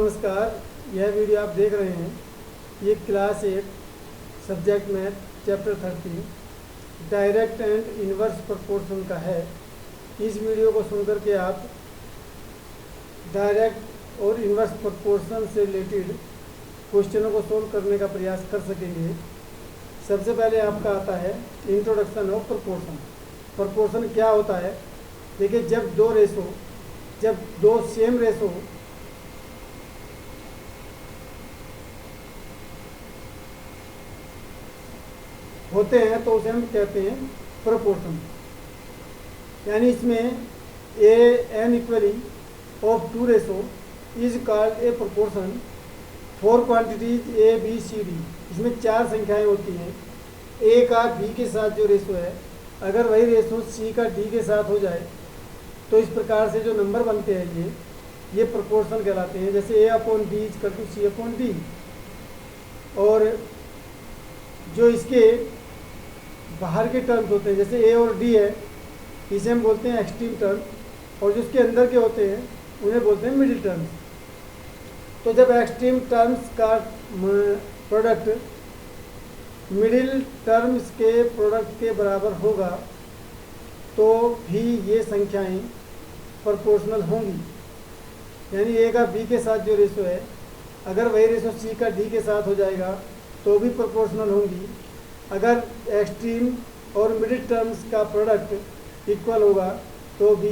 नमस्कार। यह वीडियो आप देख रहे हैं, ये class 8 subject math chapter 30 direct and inverse proportion का है। इस वीडियो को सुनकर के आप डायरेक्ट और इनवर्स प्रोपोर्शन से रिलेटेड क्वेश्चनों को सोल्व करने का प्रयास कर सकेंगे। सबसे पहले आपका आता है इंट्रोडक्शन ऑफ प्रोपोर्शन। प्रोपोर्शन क्या होता है? देखिए, जब दो सेम रेशो होते हैं तो उसे हम कहते हैं प्रोपोर्शन। यानी इसमें a an equally of two ratio is called a proportion for quantities A B C D. इसमें चार संख्याएं होती हैं। ए का बी के साथ जो रेशो है, अगर वही रेशो सी का डी के साथ हो जाए तो इस प्रकार से जो नंबर बनते हैं ये प्रोपोर्शन कहलाते हैं। जैसे A upon B equal to C upon D. और जो इसके बाहर के टर्म्स होते हैं, जैसे ए और डी है, इसे हम बोलते हैं एक्सट्रीम टर्म, और जो इसके अंदर के होते हैं उन्हें बोलते हैं मिडिल टर्म्स। तो जब एक्सट्रीम टर्म्स का प्रोडक्ट मिडिल टर्म्स के प्रोडक्ट के बराबर होगा तो भी ये संख्याएं प्रोपोर्शनल होंगी। यानी ए का बी के साथ जो रेशो है, अगर वही रेशो सी का डी के साथ हो जाएगा तो भी प्रोपोर्शनल होंगी। अगर एक्सट्रीम और मिडिल टर्म्स का प्रोडक्ट इक्वल होगा तो भी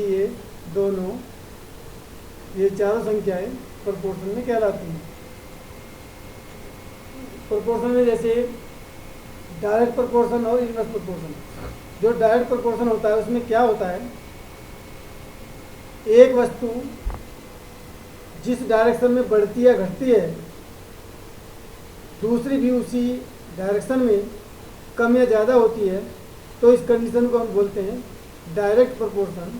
ये चारों संख्याएं प्रोपोर्शन में कहलाती हैं। प्रोपोर्शन में जैसे डायरेक्ट प्रोपोर्शन और इनवर्स प्रोपोर्शन। जो डायरेक्ट प्रोपोर्शन होता है उसमें क्या होता है, एक वस्तु जिस डायरेक्शन में बढ़ती या घटती है, दूसरी भी उसी डायरेक्शन में कम या ज़्यादा होती है, तो इस कंडीशन को हम बोलते हैं डायरेक्ट प्रोपोर्शन।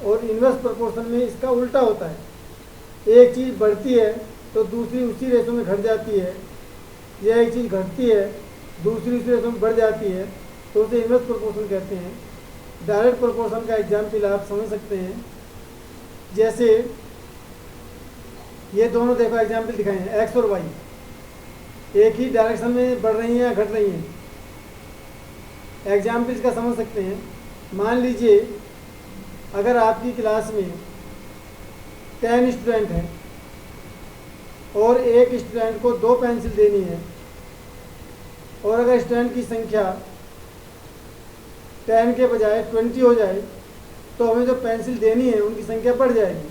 और इनवर्स प्रोपोर्शन में इसका उल्टा होता है। एक चीज़ बढ़ती है तो दूसरी उसी रेशो में घट जाती है, या एक चीज़ घटती है दूसरी उसी रेशो में बढ़ जाती है, तो उसे इनवर्स प्रोपोर्शन कहते हैं। डायरेक्ट प्रोपोर्शन का एग्जाम्पल आप समझ सकते हैं। जैसे ये दोनों देखो एग्जाम्पल दिखाए हैं, एक्स और वाई एक ही डायरेक्शन में बढ़ रही हैं या घट रही हैं। एग्जाम्पल इसका समझ सकते हैं। मान लीजिए अगर आपकी क्लास में 10 स्टूडेंट हैं और एक स्टूडेंट को 2 पेंसिल देनी है, और अगर स्टूडेंट की संख्या 10 के बजाय 20 हो जाए तो हमें जो पेंसिल देनी है उनकी संख्या बढ़ जाएगी।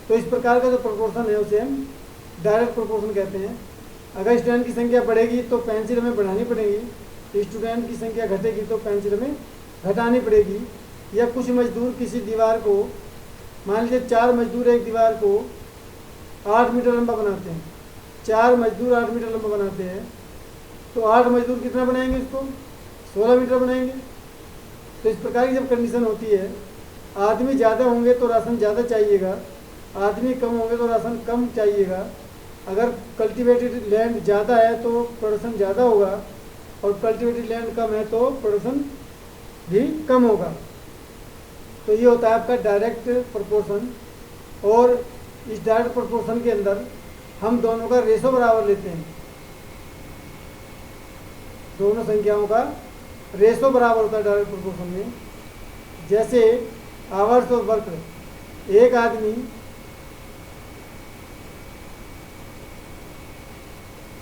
तो इस प्रकार का जो प्रोपोर्शन है उसे हम डायरेक्ट प्रोपोर्शन कहते हैं। अगर स्टूडेंट की संख्या बढ़ेगी तो पेंसिल हमें बढ़ानी पड़ेगी, स्टूडेंट की संख्या घटेगी तो पेंसिल हमें घटानी पड़ेगी। या कुछ मजदूर किसी दीवार को, मान लीजिए 4 मजदूर एक दीवार को 8 मीटर लंबा बनाते हैं। 4 मजदूर 8 मीटर लंबा बनाते हैं, तो 8 मजदूर कितना बनाएंगे? इसको 16 मीटर बनाएंगे। तो इस प्रकार की जब कंडीशन होती है, आदमी ज़्यादा होंगे तो राशन ज़्यादा चाहिएगा, आदमी कम होंगे तो राशन कम चाहिएगा। अगर कल्टीवेटेड लैंड ज़्यादा है तो प्रोडक्शन ज़्यादा होगा, और कल्टीवेटेड लैंड कम है तो प्रोडक्शन भी कम होगा। तो ये होता है आपका डायरेक्ट प्रोपोर्शन। और इस डायरेक्ट प्रोपोर्शन के अंदर हम दोनों का रेशो बराबर लेते हैं। दोनों संख्याओं का रेशो बराबर होता है डायरेक्ट प्रोपोर्शन में। जैसे आवर्स और वर्क, एक आदमी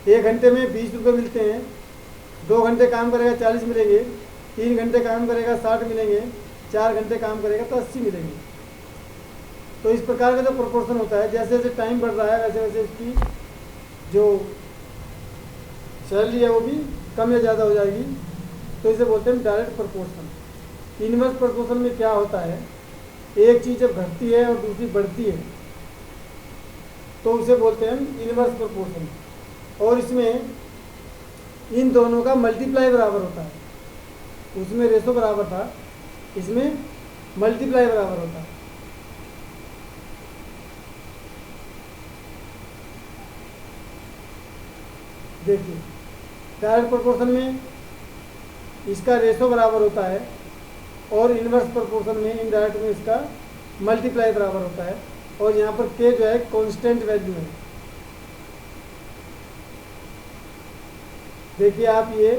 1 घंटे में 20 रुपये मिलते हैं, 2 घंटे काम करेगा 40 मिलेंगे, 3 घंटे काम करेगा 60 मिलेंगे, 4 घंटे काम करेगा तो 80 मिलेंगे। तो इस प्रकार का जो प्रोपोर्शन होता है, जैसे जैसे टाइम बढ़ रहा है वैसे वैसे इसकी जो सैलरी है वो भी कम या ज़्यादा हो जाएगी। तो इसे बोलते हैं डायरेक्ट प्रोपोर्शन। इनवर्स प्रोपोर्शन में क्या होता है, एक चीज़ जब घटती है और दूसरी बढ़ती है तो उसे बोलते हैं इनवर्स प्रोपोर्शन। और इसमें इन दोनों का मल्टीप्लाई बराबर होता है। उसमें रेशो बराबर था, इसमें मल्टीप्लाई बराबर होता है। देखिए, डायरेक्ट प्रोपोर्शन में इसका रेशो बराबर होता है, और इनवर्स प्रोपोर्शन में इनडायरेक्ट में इसका मल्टीप्लाई बराबर होता है। और यहाँ पर के जो है कांस्टेंट वैल्यू है। देखिए आप ये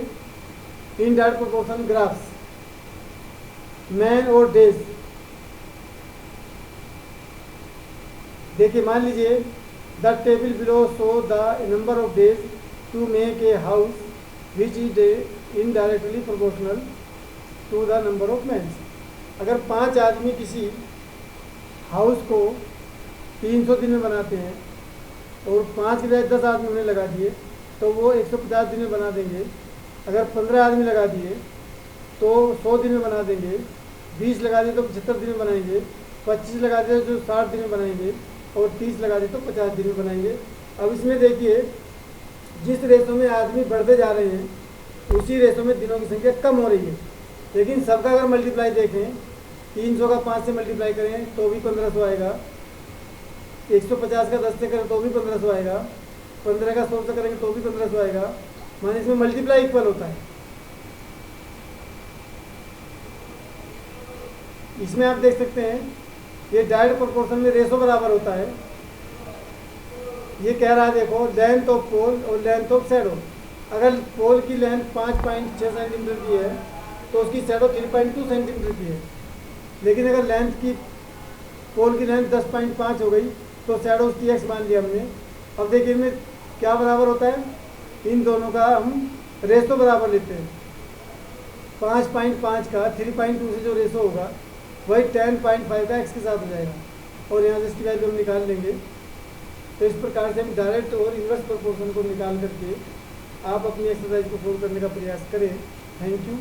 इनडायरेक्ट प्रोपोर्शन ग्राफ्स मैन और डेज। देखिए मान लीजिए the table below show the number of days to make a house which is indirectly proportional to the number of man. अगर 5 आदमी किसी हाउस को 300 दिन में बनाते हैं और 5 के बजाय 10 आदमी उन्हें लगा दिए तो वो 150 दिन में बना देंगे। अगर 15 आदमी लगा दिए तो 100 दिन में बना देंगे, 20 लगा दिए तो 75 दिन में बनाएंगे, 25 लगा दिए तो 60 दिन में बनाएंगे और 30 लगा दिए तो 50 दिन में बनाएंगे। अब इसमें देखिए जिस रेशो में आदमी बढ़ते जा रहे हैं उसी रेशो में दिनों की संख्या कम हो रही है। लेकिन सबका अगर मल्टीप्लाई देखें 300 का 5 से मल्टीप्लाई करें तो भी 1500 आएगा, 150 का 10 से करें तो भी 1500 आएगा, 15 का 100 से करेंगे तो भी 1500 आएगा। माने इसमें मल्टीप्लाई इक्वल होता है। इसमें आप देख सकते हैं ये डायरेक्ट प्रोपोर्शन में रेशो बराबर होता है। ये कह रहा है देखो लेंथ ऑफ पोल और लेंथ ऑफ शैडो। अगर पोल की लेंथ 5.6 सेंटीमीटर की है तो उसकी शैडो 3.2 सेंटीमीटर की है। लेकिन अगर लेंथ की पोल की लेंथ 10.5 हो गई तो शैडो उसकी x मान लिया हमने। अब देखिए इनमें क्या बराबर होता है, इन दोनों का हम रेशो बराबर लेते हैं। 5.5 का 3.2 से जो रेशो होगा वही 10.5 का x के साथ हो जाएगा और यहाँ से इसकी वैल्यू हम निकाल लेंगे। तो इस प्रकार से हम डायरेक्ट और इन्वर्स प्रोपोर्शन को निकाल करके आप अपनी एक्सरसाइज को सोल्व करने का प्रयास करें। Thank you.